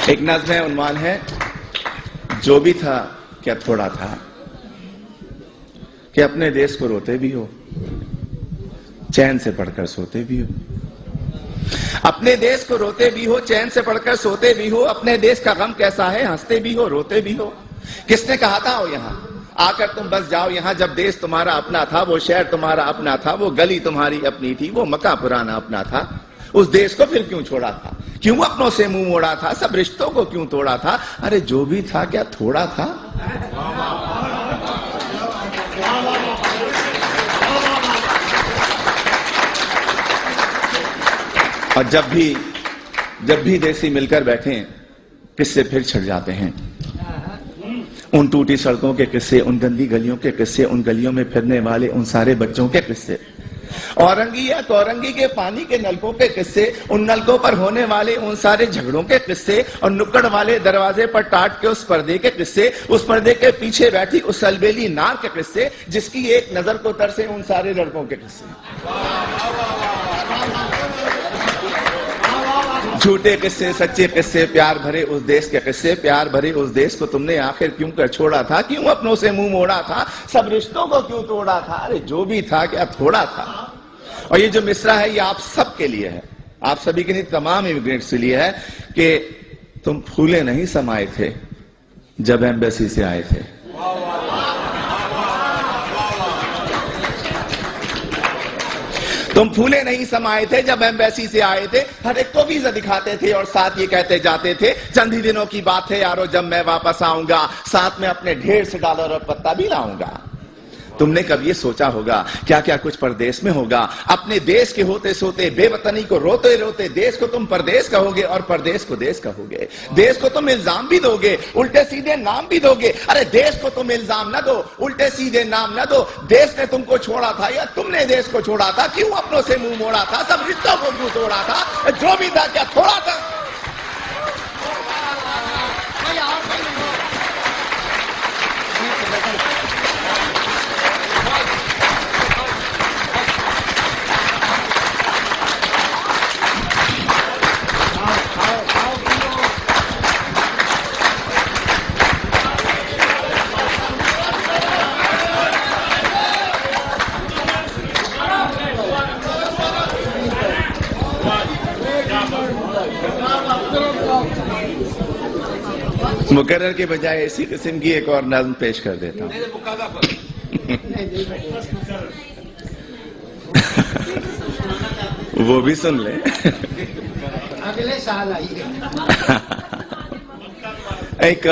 एक नज़्म है, उन्वान है जो भी था क्या थोड़ा था, कि अपने देश को रोते भी हो, चैन से पढ़कर सोते भी हो। अपने देश को रोते भी हो, चैन से पढ़कर सोते भी हो। अपने देश का गम कैसा है, हंसते भी हो, रोते भी हो। किसने कहा था आओ यहां आकर तुम बस जाओ यहां, जब देश तुम्हारा अपना था, वो शहर तुम्हारा अपना था, वो गली तुम्हारी अपनी थी, वो मका पुराना अपना था। उस देश को फिर क्यों छोड़ा था, क्यों अपनों से मुंह मोड़ा था, सब रिश्तों को क्यों तोड़ा था। अरे जो भी था क्या थोड़ा था। और जब भी देसी मिलकर बैठे किस्से फिर छिड़ जाते हैं। उन टूटी सड़कों के किस्से, उन गंदी गलियों के किस्से, उन गलियों में फिरने वाले उन सारे बच्चों के किस्से, औरंगी या तौरंगी के पानी के नलकों के किस्से, उन नलकों पर होने वाले उन सारे झगड़ों के किस्से, और नुक्कड़ वाले दरवाजे पर टाट के उस पर्दे के किस्से, उस पर्दे के पीछे बैठी उस अलबेली नार के किस्से, जिसकी एक नजर को तरसे उन सारे लड़कों के किस्से। झूठे किस्से, सच्चे किस्से, प्यार भरे उस देश के किस्से, प्यार भरे उस देश को तुमने आखिर क्यों कर छोड़ा था, क्यों अपनों से मुंह मोड़ा था, सब रिश्तों को क्यों तोड़ा था। अरे जो भी था क्या थोड़ा था। और ये जो मिसरा है ये आप सबके लिए है, आप सभी के लिए, तमाम इमिग्रेंट्स के लिए है कि तुम फूले नहीं समाये थे जब एम्बेसी से आए थे। तुम फूले नहीं समाये थे जब एम्बेसी से आए थे, हर एक को वीजा दिखाते थे और साथ ये कहते जाते थे चंद ही दिनों की बात है यारो जब मैं वापस आऊंगा, साथ में अपने $150 और पत्ता भी लाऊंगा। तुमने कब ये सोचा होगा क्या क्या कुछ परदेश में होगा। अपने देश के होते सोते, बेवतनी को रोते रोते, देश को तुम परदेश कहोगे और परदेश को देश कहोगे। देश को तुम इल्जाम भी दोगे, उल्टे सीधे नाम भी दोगे। अरे देश को तुम इल्जाम न दो, उल्टे सीधे नाम न दो। देश ने तुमको छोड़ा था या तुमने देश को छोड़ा था, क्यों अपनों से मुंह मोड़ा था, सब रिश्तों को क्यों तोड़ा था। जो भी था क्या थोड़ा था। मुकर्रर के बजाय इसी किस्म की एक और नज़्म पेश कर देता हूं। वो भी सुन ले। अगले साल आइए। एक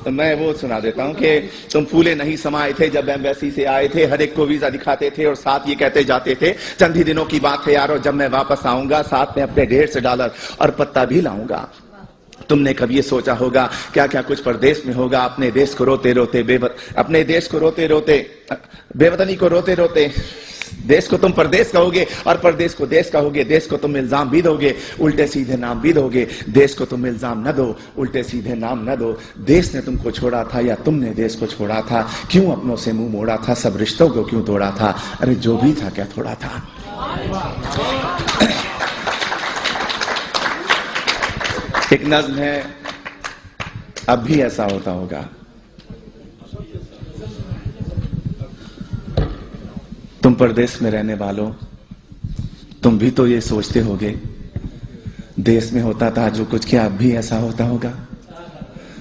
मैं वो सुना देता हूं कि तुम फूले नहीं समाये थे जब एम्बेसी से आए थे, हर एक को वीजा दिखाते थे और साथ ये कहते जाते थे चंद ही दिनों की बात है यारो जब मैं वापस आऊंगा, साथ में अपने $150 और पत्ता भी लाऊंगा। तुमने कभी ये सोचा होगा क्या क्या कुछ परदेश में होगा। अपने देश को रोते रोते अपने देश को रोते रोते, बेवतनी को रोते रोते, देश को तुम परदेश कहोगे और परदेश को देश कहोगे। देश को तुम इल्जाम भी दोगे, उल्टे सीधे नाम भी दोगे। देश को तुम इल्जाम न दो, उल्टे सीधे नाम न दो। देश ने तुमको छोड़ा था या तुमने देश को छोड़ा था, क्यों अपनों से मुंह मोड़ा था, सब रिश्तों को क्यों तोड़ा था। अरे जो भी था क्या थोड़ा था। एक नज़्म है, अब भी ऐसा होता होगा। तुम परदेश में रहने वालों, तुम भी तो ये सोचते होगे देश में होता था जो कुछ, क्या अब भी ऐसा होता होगा।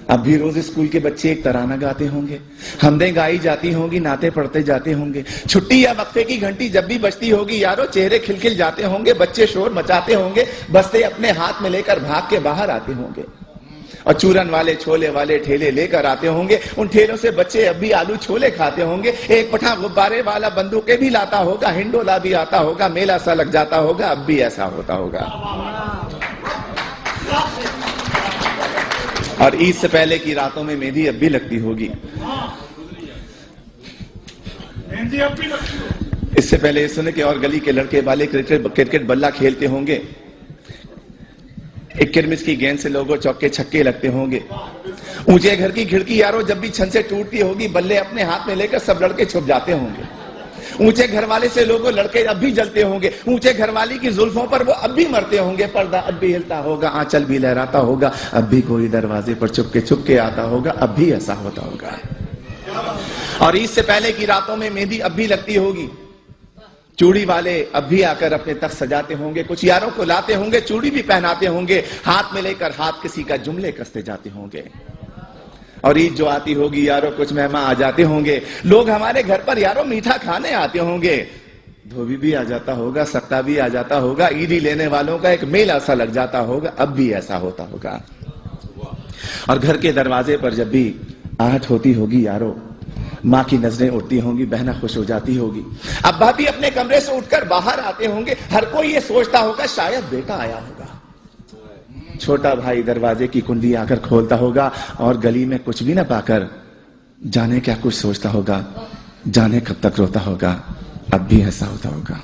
अब भी रोज स्कूल के बच्चे एक तराना गाते होंगे, हमदें गाई जाती होंगी, नाते पढ़ते जाते होंगे। छुट्टी या वक्फे की घंटी जब भी बजती होगी यारो चेहरे खिलखिल जाते होंगे, बच्चे शोर मचाते होंगे, बस्ते अपने हाथ में लेकर भाग के बाहर आते होंगे। और चूरन वाले छोले वाले ठेले लेकर आते होंगे, उन ठेलों से बच्चे अब भी आलू छोले खाते होंगे। एक पठा गुब्बारे वाला बंदूकें भी लाता होगा, हिंडोला भी आता होगा, मेला सा लग जाता होगा। अब भी ऐसा होता होगा। और ईद से पहले की रातों में मेहंदी अब भी लगती होगी। इससे पहले ये सुने कि और गली के लड़के वाले क्रिकेट बल्ला खेलते होंगे, एक किरमिस की गेंद से लोगों चौके छक्के लगते होंगे। ऊंचे घर की खिड़की यारो जब भी छन से टूटती होगी, बल्ले अपने हाथ में लेकर सब लड़के छुप जाते होंगे। ऊंचे घर वाले से लोगों लड़के अब भी जलते होंगे, ऊंचे घर वाली की जुल्फों पर वो अब भी मरते होंगे, पर्दा अब भी हिलता होगा, आंचल भी लहराता होगा, अब भी कोई दरवाजे पर चुपके आता होगा, अब भी ऐसा होता होगा। और ईद से पहले की रातों में मेहंदी अब भी लगती होगी, चूड़ी वाले अब भी आकर अपने तख्त सजाते होंगे, कुछ यारों को लाते होंगे, चूड़ी भी पहनाते होंगे, हाथ में लेकर हाथ किसी का जुमले कसते जाते होंगे। और ईद जो आती होगी यारों, कुछ मेहमान आ जाते होंगे, लोग हमारे घर पर यारों मीठा खाने आते होंगे, धोबी भी आ जाता होगा, सत्ता भी आ जाता होगा, ईदी लेने वालों का एक मेला सा लग जाता होगा, अब भी ऐसा होता होगा। और घर के दरवाजे पर जब भी आहट होती होगी यारों, माँ की नजरें उठती होंगी, बहना खुश हो जाती होगी, अब्बा भी अपने कमरे से उठकर बाहर आते होंगे, हर कोई ये सोचता होगा शायद बेटा आया होगा। छोटा भाई दरवाजे की कुंडी आकर खोलता होगा और गली में कुछ भी ना पाकर जाने क्या कुछ सोचता होगा, जाने कब तक रोता होगा, अब भी ऐसा होता होगा।